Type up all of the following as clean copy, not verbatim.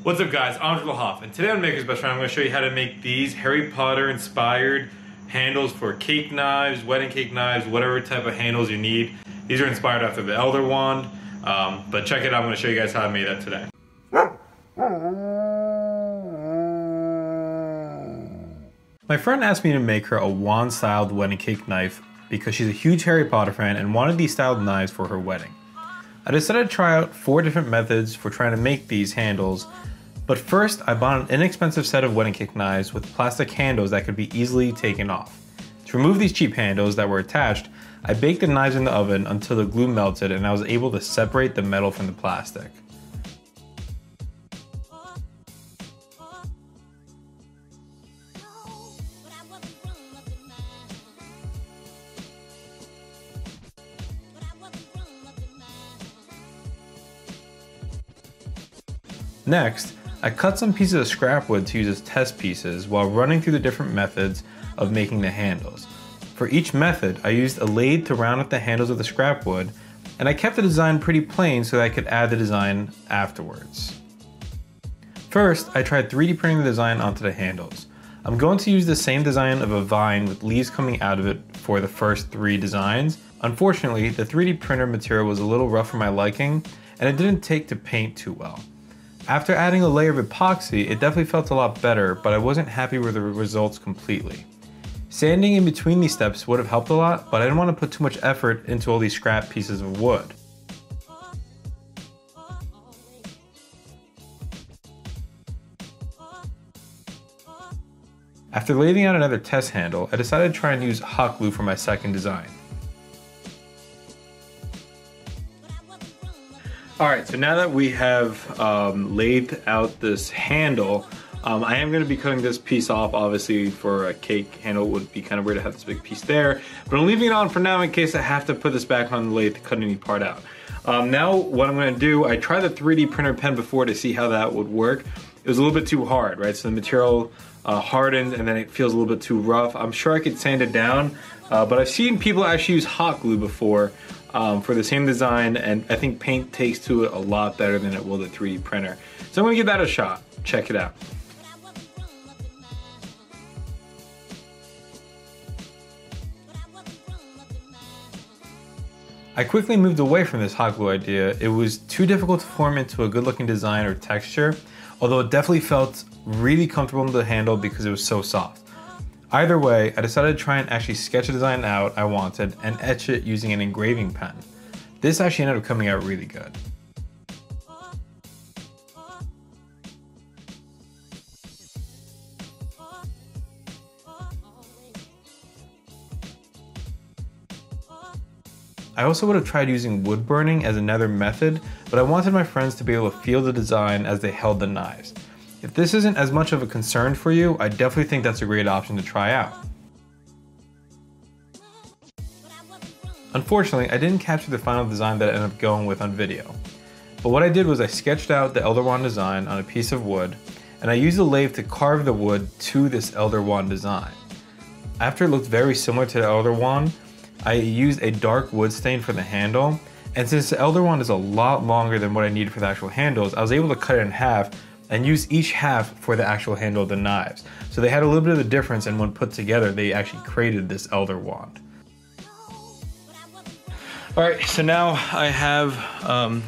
What's up guys, I'm Angelo Hoff, and today on Maker's Best Friend I'm going to show you how to make these Harry Potter inspired handles for cake knives, wedding cake knives, whatever type of handles you need. These are inspired after the Elder Wand, but check it out, I'm going to show you guys how I made that today. My friend asked me to make her a wand styled wedding cake knife because she's a huge Harry Potter fan and wanted these styled knives for her wedding. I decided to try out 4 different methods for trying to make these handles. But first, I bought an inexpensive set of wedding cake knives with plastic handles that could be easily taken off. To remove these cheap handles that were attached, I baked the knives in the oven until the glue melted and I was able to separate the metal from the plastic. Next, I cut some pieces of scrap wood to use as test pieces while running through the different methods of making the handles. For each method, I used a lathe to round up the handles of the scrap wood, and I kept the design pretty plain so that I could add the design afterwards. First, I tried 3D printing the design onto the handles. I'm going to use the same design of a vine with leaves coming out of it for the first 3 designs. Unfortunately, the 3D printer material was a little rough for my liking, and it didn't take to paint too well. After adding a layer of epoxy, it definitely felt a lot better, but I wasn't happy with the results completely. Sanding in between these steps would have helped a lot, but I didn't want to put too much effort into all these scrap pieces of wood. After laying out another test handle, I decided to try and use hot glue for my second design. Alright, so now that we have lathed out this handle, I am going to be cutting this piece off. Obviously for a cake handle it would be kind of weird to have this big piece there, but I'm leaving it on for now in case I have to put this back on the lathe to cut any part out. Now what I'm going to do, I tried the 3D printer pen before to see how that would work. It was a little bit too hard, right? So the material hardens and then it feels a little bit too rough. I'm sure I could sand it down, but I've seen people actually use hot glue before for the same design, and I think paint takes to it a lot better than it will the 3D printer. So I'm gonna give that a shot. Check it out. I quickly moved away from this hot glue idea. It was too difficult to form into a good looking design or texture, although it definitely felt really comfortable to handle because it was so soft. Either way, I decided to try and actually sketch a design out I wanted and etch it using an engraving pen. This actually ended up coming out really good. I also would have tried using wood burning as another method, but I wanted my friends to be able to feel the design as they held the knives. If this isn't as much of a concern for you, I definitely think that's a great option to try out. Unfortunately, I didn't capture the final design that I ended up going with on video. But what I did was I sketched out the Elder Wand design on a piece of wood, and I used a lathe to carve the wood to this Elder Wand design. After it looked very similar to the Elder Wand, I used a dark wood stain for the handle, and since the Elder Wand is a lot longer than what I needed for the actual handles, I was able to cut it in half and use each half for the actual handle of the knives. So they had a little bit of a difference, and when put together, they actually created this Elder Wand. Alright, so now I have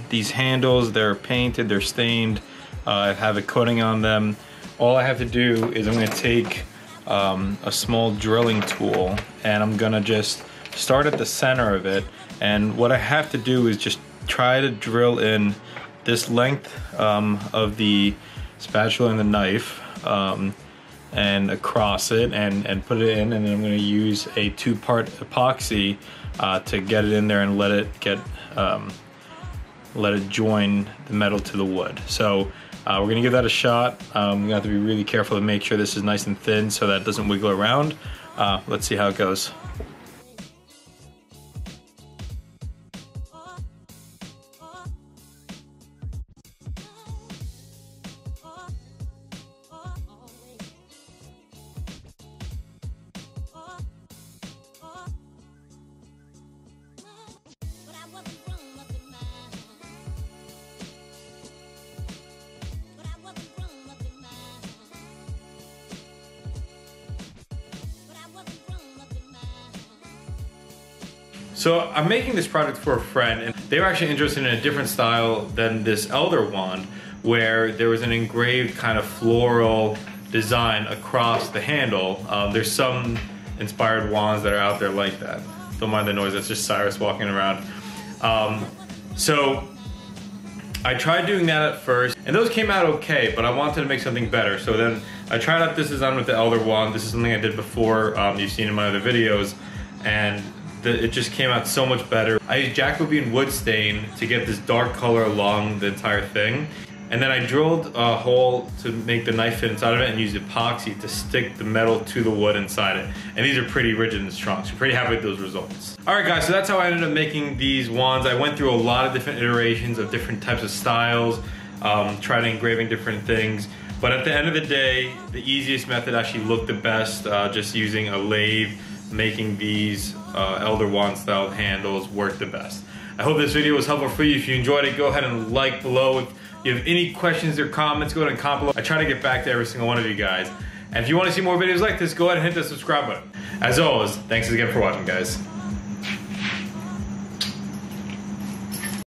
these handles. They're painted, they're stained, I have a coating on them. All I have to do is I'm going to take a small drilling tool and I'm going to just start at the center of it, and what I have to do is just try to drill in this length of the spatula and the knife and across it and put it in, and then I'm going to use a 2-part epoxy to get it in there and let it join the metal to the wood. So we're going to give that a shot. You're going to have to be really careful to make sure this is nice and thin so that it doesn't wiggle around. Let's see how it goes. So I'm making this project for a friend, and they were actually interested in a different style than this elder wand, where there was an engraved kind of floral design across the handle. There's some inspired wands that are out there like that. Don't mind the noise, that's just Cyrus walking around. So I tried doing that at first, and those came out okay, but I wanted to make something better. So then I tried out this design with the elder wand. This is something I did before, you've seen in my other videos, and it just came out so much better. I used Jacobean wood stain to get this dark color along the entire thing. And then I drilled a hole to make the knife fit inside of it and used epoxy to stick the metal to the wood inside it. And these are pretty rigid and strong, so pretty happy with those results. All right guys, so that's how I ended up making these wands. I went through a lot of different iterations of different types of styles, tried engraving different things. But at the end of the day, the easiest method actually looked the best, just using a lathe, making these elder wand style handles work the best. I hope this video was helpful for you. If you enjoyed it, go ahead and like below. If you have any questions or comments, go ahead and comment below. I try to get back to every single one of you guys. And if you want to see more videos like this, go ahead and hit the subscribe button. As always, thanks again for watching, guys.